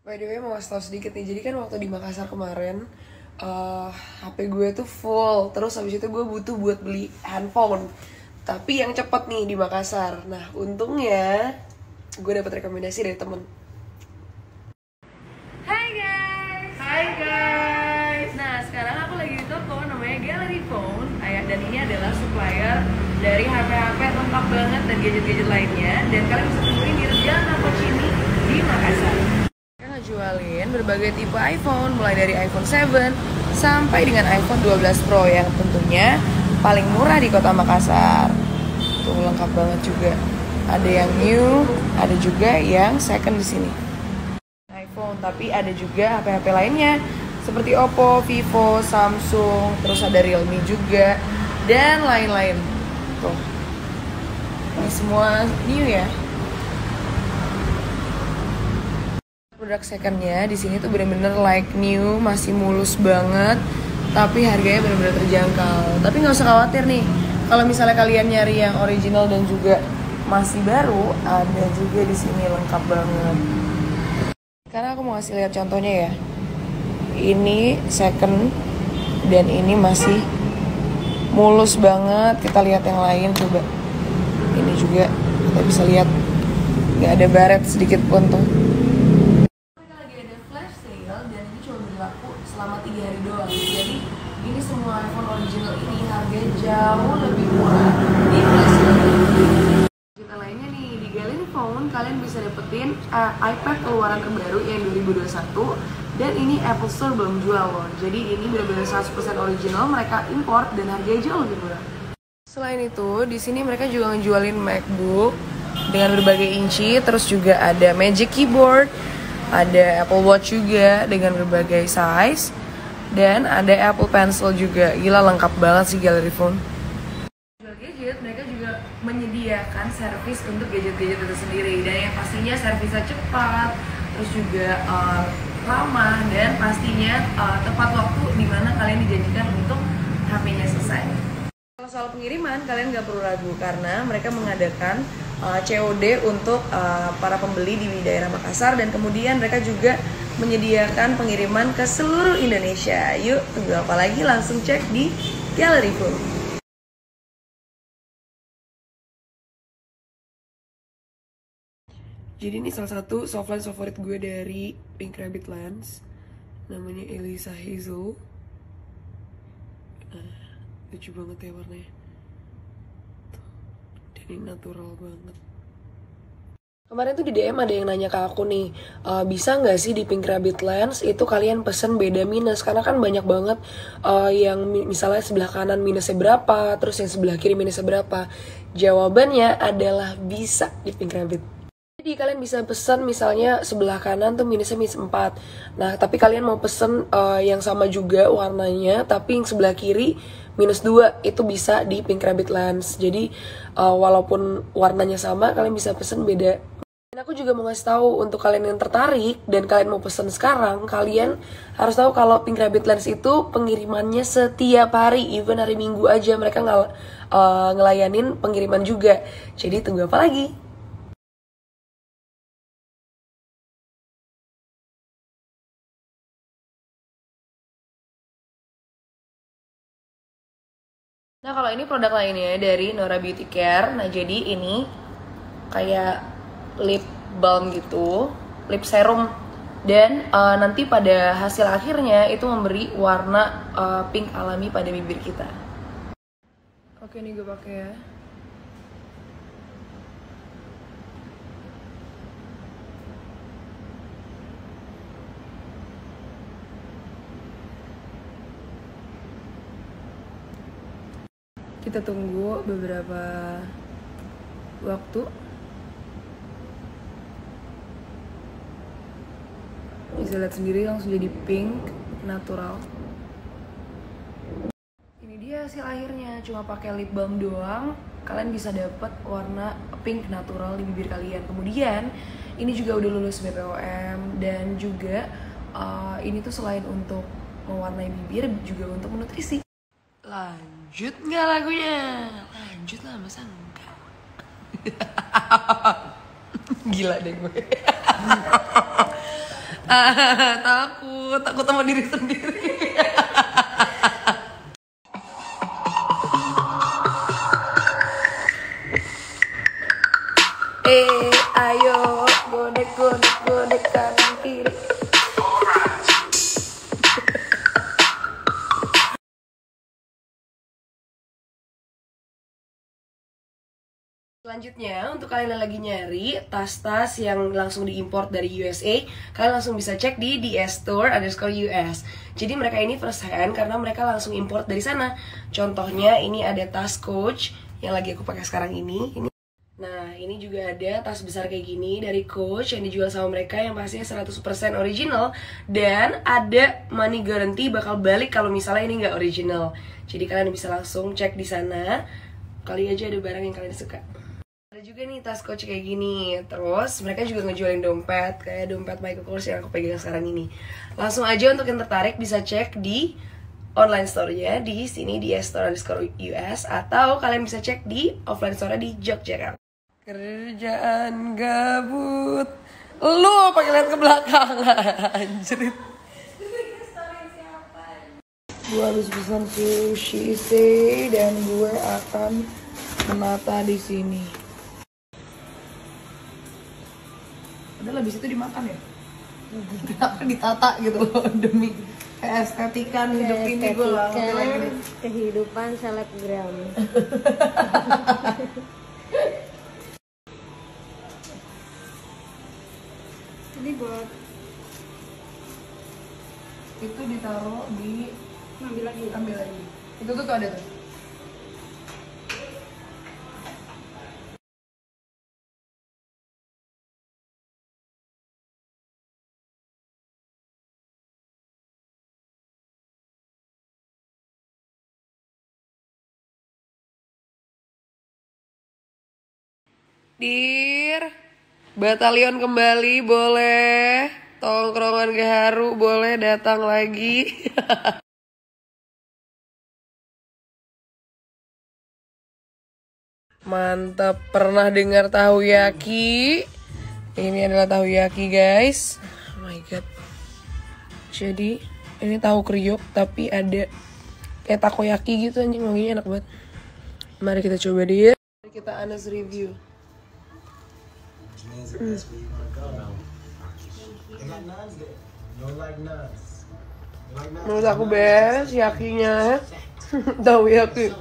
By the way mau kasih tau sedikit nih, jadi kan waktu di Makassar kemarin HP gue tuh full. Terus habis itu gue butuh buat beli handphone, tapi yang cepet nih di Makassar. Nah untungnya gue dapet rekomendasi dari temen. Hai guys. Hai guys. Nah sekarang aku lagi di toko namanya Gallery Phone. Dan ini adalah supplier dari HP-HP lengkap banget dan gadget-gadget lainnya. Dan kalian bisa temuin di Jalan Napocini di Makassar. Mereka ngejualin berbagai tipe iPhone, mulai dari iPhone 7 sampai dengan iPhone 12 Pro yang tentunya paling murah di kota Makassar. Tuh lengkap banget juga. Ada yang new, ada juga yang second di sini. iPhone, tapi ada juga HP-HP lainnya seperti Oppo, Vivo, Samsung, terus ada Realme juga dan lain-lain. Tuh. Ini semua new ya. Produk secondnya di sini tuh bener-bener like new, masih mulus banget, tapi harganya bener-bener terjangkau. Tapi nggak usah khawatir nih, kalau misalnya kalian nyari yang original dan juga masih baru, ada juga di sini lengkap banget. Karena aku mau ngasih lihat contohnya ya. Ini second dan ini masih mulus banget. Kita lihat yang lain coba. Ini juga kita bisa lihat nggak ada baret sedikit pun tuh. Dan ini cuma berlaku selama 3 hari doang. Jadi ini semua iPhone original ini harganya jauh lebih murah di flash sale. Kita lainnya nih di Gallery Phone kalian bisa dapetin iPad keluaran terbaru yang 2021 dan ini Apple Store belum jual loh. Jadi ini benar-benar 100% original, mereka import dan harganya jauh lebih murah. Selain itu di sini mereka juga ngejualin MacBook dengan berbagai inci, terus juga ada Magic Keyboard. Ada Apple Watch juga dengan berbagai size. Dan ada Apple Pencil juga. Gila lengkap banget sih Gallery Phone. Jual gadget, mereka juga menyediakan servis untuk gadget-gadget itu sendiri. Dan yang pastinya servisnya cepat, terus juga ramah, dan pastinya tepat waktu dimana kalian dijanjikan untuk HP-nya selesai. Kalau soal pengiriman, kalian gak perlu ragu karena mereka mengadakan COD untuk para pembeli di daerah Makassar, dan kemudian mereka juga menyediakan pengiriman ke seluruh Indonesia. Yuk, tunggu apa lagi? Langsung cek di Gallery Phone. Jadi ini salah satu softline favorit gue dari Pink Rabbit Lens, namanya Elisa Hazel. Lucu banget ya warnanya. Dan ini natural banget. Kemarin tuh di DM ada yang nanya ke aku nih, bisa nggak sih di Pink Rabbit Lens itu kalian pesen beda minus? Karena kan banyak banget yang misalnya sebelah kanan minusnya berapa, terus yang sebelah kiri minusnya berapa. Jawabannya adalah bisa di Pink Rabbit. Jadi kalian bisa pesen misalnya sebelah kanan tuh minusnya minus 4. Nah tapi kalian mau pesen yang sama juga warnanya, tapi yang sebelah kiri minus 2, itu bisa di Pink Rabbit Lens. Jadi walaupun warnanya sama, kalian bisa pesen beda. Dan aku juga mau ngasih tahu untuk kalian yang tertarik dan kalian mau pesen sekarang, kalian harus tahu kalau Pink Rabbit Lens itu pengirimannya setiap hari, even hari Minggu aja mereka ngelayanin pengiriman juga. Jadi tunggu apa lagi? Nah kalau ini produk lainnya dari Nora Beauty Care. Nah jadi ini kayak lip balm gitu, lip serum. Dan nanti pada hasil akhirnya itu memberi warna pink alami pada bibir kita. Oke nih gue pakai ya. Kita tunggu beberapa waktu. Bisa lihat sendiri langsung jadi pink natural. Ini dia hasil akhirnya, cuma pakai lip balm doang kalian bisa dapet warna pink natural di bibir kalian. Kemudian ini juga udah lulus BPOM, dan juga ini tuh selain untuk mewarnai bibir juga untuk menutrisi. Lanjut nggak lagunya? Lanjut lah, masa enggak? Gila deh gue. Takut sama diri sendiri. Ayo godek kanan kiri. Selanjutnya, untuk kalian yang lagi nyari tas-tas yang langsung diimport dari USA, kalian langsung bisa cek di dsstore_US. Jadi mereka ini first hand karena mereka langsung import dari sana. Contohnya ini ada tas Coach yang lagi aku pakai sekarang ini. Nah, ini juga ada tas besar kayak gini dari Coach yang dijual sama mereka yang pastinya 100% original. Dan ada money guarantee bakal balik kalau misalnya ini nggak original. Jadi kalian bisa langsung cek di sana. Kali aja ada barang yang kalian suka. Ada juga nih tas Coach kayak gini. Terus mereka juga ngejualin dompet, kayak dompet Michael Kors yang aku pegang sekarang ini. Langsung aja untuk yang tertarik bisa cek di online store-nya di sini di dsstore_US, atau kalian bisa cek di offline store di Jogja. Kerjaan gabut. Lu pakai lihat ke belakang anjir. Gue habis pesan sushi sih dan gue akan menata di sini. Padahal habis itu dimakan ya. Kenapa ditata gitu loh demi keestetikan hidup ini gue lah. Kehidupan selebgram. Ini buat itu ditaruh di ambil lagi. Itu tuh ada tuh. Dir, batalion kembali boleh, tongkrongan Gaharu boleh datang lagi. Mantap, pernah dengar tahu yaki? Ini adalah tahu yaki guys. Oh my god. Jadi ini tahu kriuk tapi ada kayak takoyaki gitu anjing, wanginya enak banget. Mari kita coba dia. Mari kita honest review. Menurut aku best yakinya. Tahu yaki.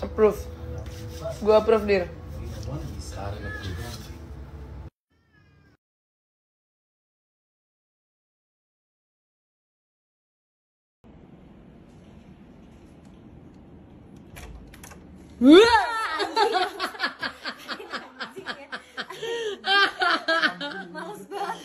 Approve. Gua approve dir. Males banget.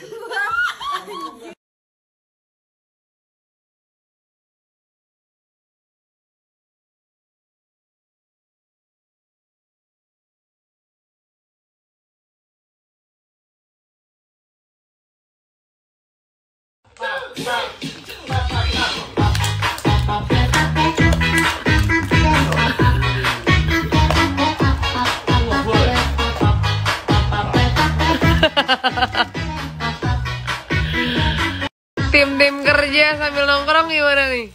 Tim kerja sambil nongkrong gimana nih?